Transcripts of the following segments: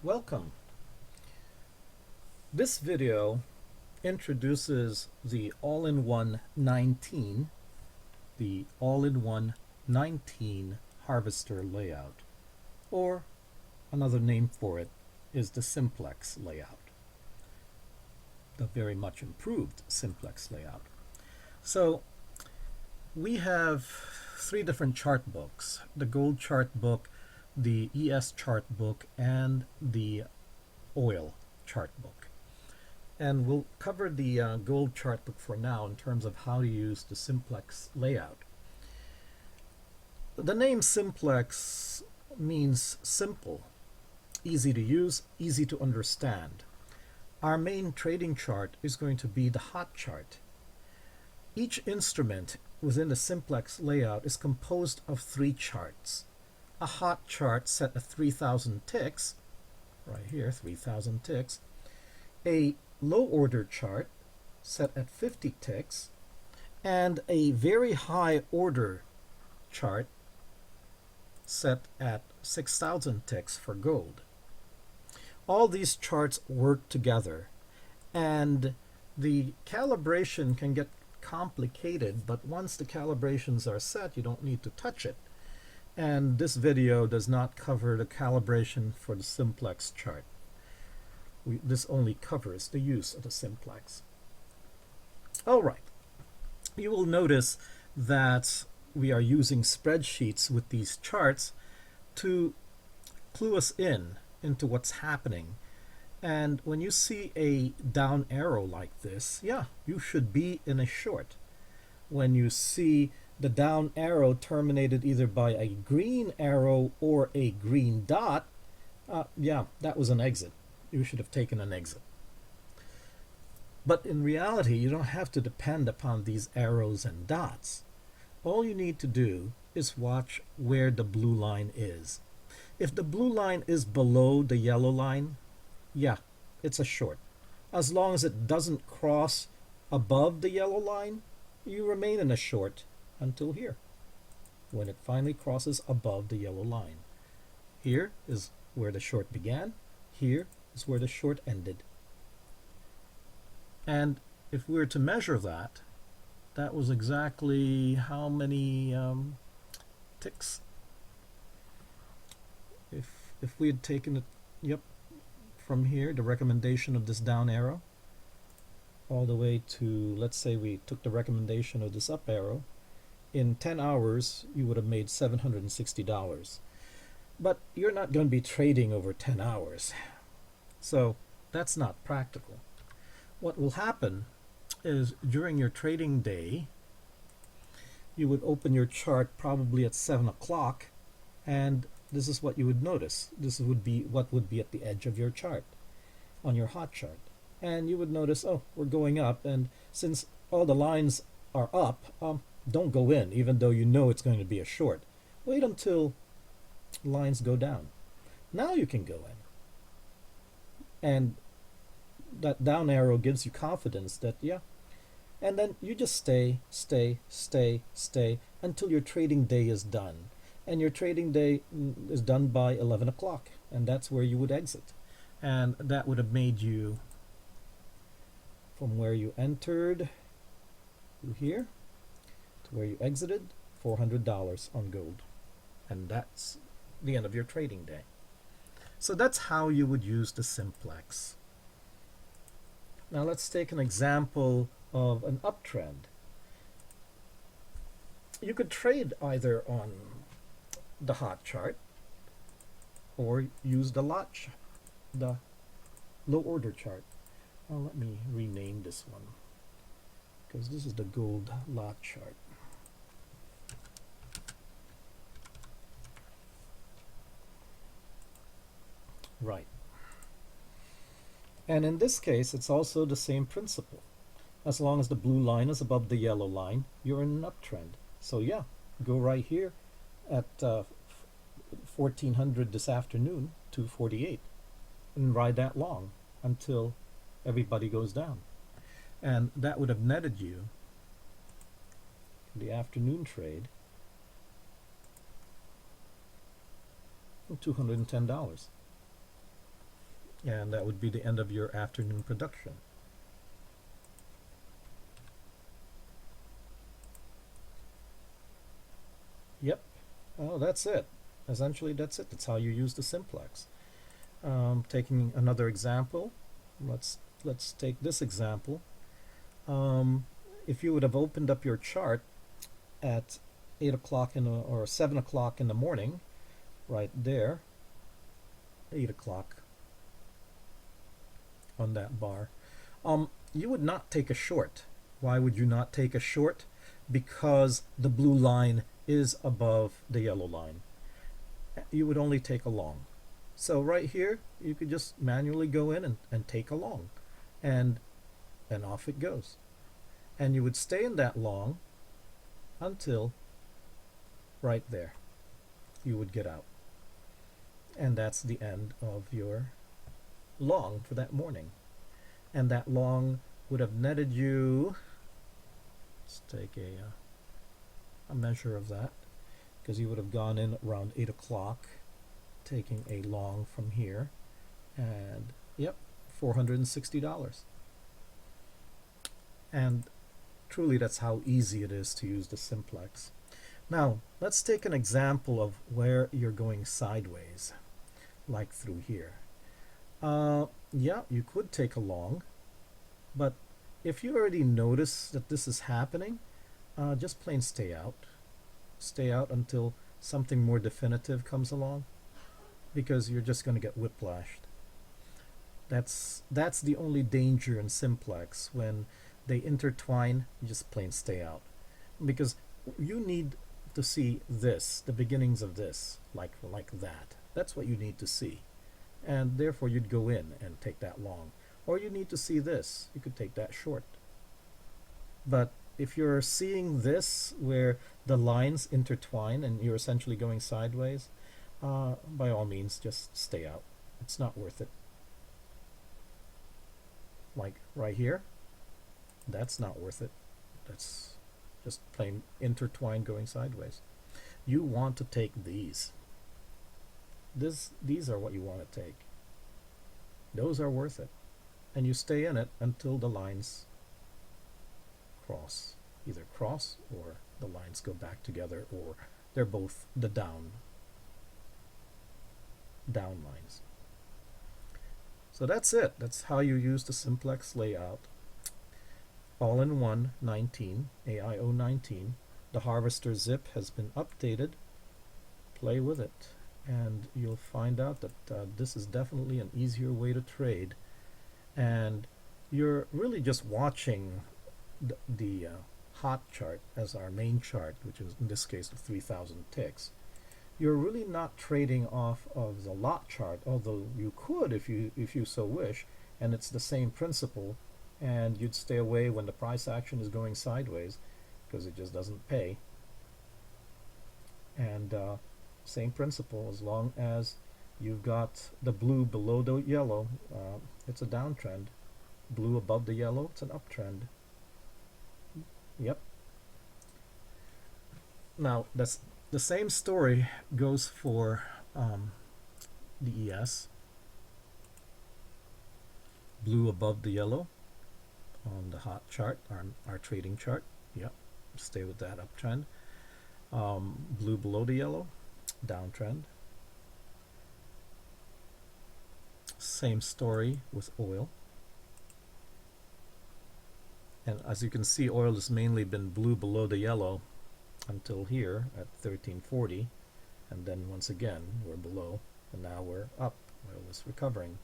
Welcome. This video introduces the all-in-one 19, the all-in-one 19 harvester layout, or another name for it is the SIMPLEX layout, the very much improved SIMPLEX layout. So we have three different chart books: the gold chart book, the ES chart book, and the oil chart book. And we'll cover the gold chart book for now in terms of how to use the SIMPLEX layout. The name SIMPLEX means simple, easy to use, easy to understand. Our main trading chart is going to be the hot chart. Each instrument within the SIMPLEX layout is composed of three charts. A hot chart set at 3,000 ticks, right here, 3,000 ticks. A low order chart set at 50 ticks, and a very high order chart set at 6,000 ticks for gold. All these charts work together, and the calibration can get complicated, but once the calibrations are set, you don't need to touch it. And this video does not cover the calibration for the SIMPLEX chart. This only covers the use of the SIMPLEX. All right. You will notice that we are using spreadsheets with these charts to clue us into what's happening. And when you see a down arrow like this, yeah, you should be in a short. When you see the down arrow terminated either by a green arrow or a green dot, yeah, that was an exit. You should have taken an exit. But in reality, you don't have to depend upon these arrows and dots. All you need to do is watch where the blue line is. If the blue line is below the yellow line, yeah, it's a short. As long as it doesn't cross above the yellow line, you remain in a short until here, when it finally crosses above the yellow line. Here is where the short began. Here is where the short ended. And if we were to measure that, that was exactly how many ticks? If we had taken it, yep, from here, the recommendation of this down arrow, all the way to, let's say we took the recommendation of this up arrow, in 10 hours you would have made $760. But you're not going to be trading over 10 hours. So that's not practical. What will happen is during your trading day, you would open your chart probably at 7 o'clock, and this is what you would notice. This would be what would be at the edge of your chart on your hot chart. And you would notice, oh, we're going up, and since all the lines are up, don't go in, even though you know it's going to be a short. Wait until lines go down. Now you can go in. And that down arrow gives you confidence that, yeah. And then you just stay until your trading day is done. And your trading day is done by 11 o'clock. And that's where you would exit. And that would have made you, from where you entered to here, to where you exited, $400 on gold. And that's the end of your trading day. So that's how you would use the SIMPLEX. Now let's take an example of an uptrend. You could trade either on the hot chart or use the low order chart. Well, let me rename this one, because this is the gold lot chart. Right. And in this case, it's also the same principle. As long as the blue line is above the yellow line, you're in an uptrend. So yeah, go right here at 1400 this afternoon, 248, and ride that long until everybody goes down. And that would have netted you the afternoon trade $210. And that would be the end of your afternoon production. Yep. Oh, that's it. Essentially, that's it. That's how you use the simplex. Taking another example, let's take this example. Um, if you would have opened up your chart at 8 o'clock or 7 o'clock in the morning, right there, 8 o'clock on that bar, you would not take a short. Why would you not take a short? Because the blue line is above the yellow line. You would only take a long. So right here, you could just manually go in and take a long, and off it goes. And you would stay in that long until right there. You would get out. And that's the end of your long for that morning. And that long would have netted you, let's take a measure of that, because you would have gone in around 8 o'clock, taking a long from here, and yep, $460. And truly, that's how easy it is to use the simplex. Now, let's take an example of where you're going sideways, like through here. Yeah, you could take a long, but if you already notice that this is happening, just plain stay out. Stay out until something more definitive comes along, because you're just going to get whiplashed. That's the only danger in simplex. When they intertwine, you just plain stay out, because you need to see this, the beginnings of this, like that. That's what you need to see, and therefore you'd go in and take that long. Or you need to see this, you could take that short. But if you're seeing this where the lines intertwine and you're essentially going sideways, by all means just stay out. It's not worth it. Like right here, that's not worth it. That's just plain intertwined going sideways. You want to take these. These are what you want to take. Those are worth it. And you stay in it until the lines cross. Either cross or the lines go back together, or they're both the down lines. So that's it. That's how you use the simplex layout. All-in-one 19, AIO 19. The harvester zip has been updated. Play with it, and you'll find out that this is definitely an easier way to trade. And you're really just watching the hot chart as our main chart, which is in this case the 3,000 ticks. You're really not trading off of the lot chart, although you could if you so wish, and it's the same principle, and you'd stay away when the price action is going sideways, because it just doesn't pay. And same principle, as long as you've got the blue below the yellow, it's a downtrend. Blue above the yellow, it's an uptrend. Yep. Now, that's the same story goes for the ES. Blue above the yellow on the hot chart, our trading chart. Yep, stay with that uptrend. Blue below the yellow, downtrend. Same story with oil. And as you can see, oil has mainly been blue below the yellow until here at 1340, and then once again we're below, and now we're up. Oil is recovering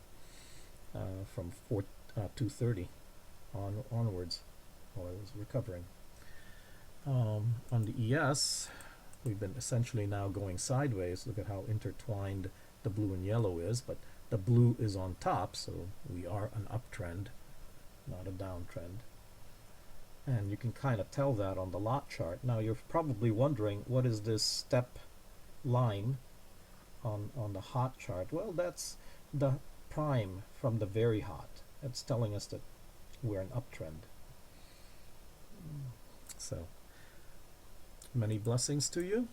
from 230 onwards. Oil is recovering. On the ES, we've been essentially now going sideways. Look at how intertwined the blue and yellow is, but the blue is on top, so we are an uptrend, not a downtrend. And you can kind of tell that on the lot chart. Now you're probably wondering, what is this step line on the hot chart? Well, that's the prime from the very hot. It's telling us that we're an uptrend. So many blessings to you,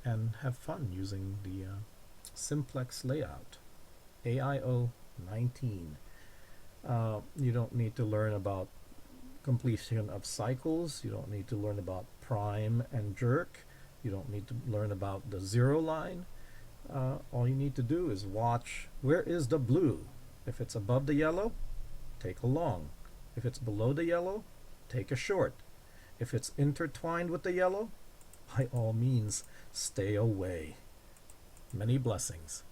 and have fun using the simplex layout. AIO 19. You don't need to learn about completion of cycles. You don't need to learn about prime and jerk. You don't need to learn about the zero line. All you need to do is watch where is the blue. If it's above the yellow, take a long. If it's below the yellow, take a short. If it's intertwined with the yellow, by all means, stay away. Many blessings.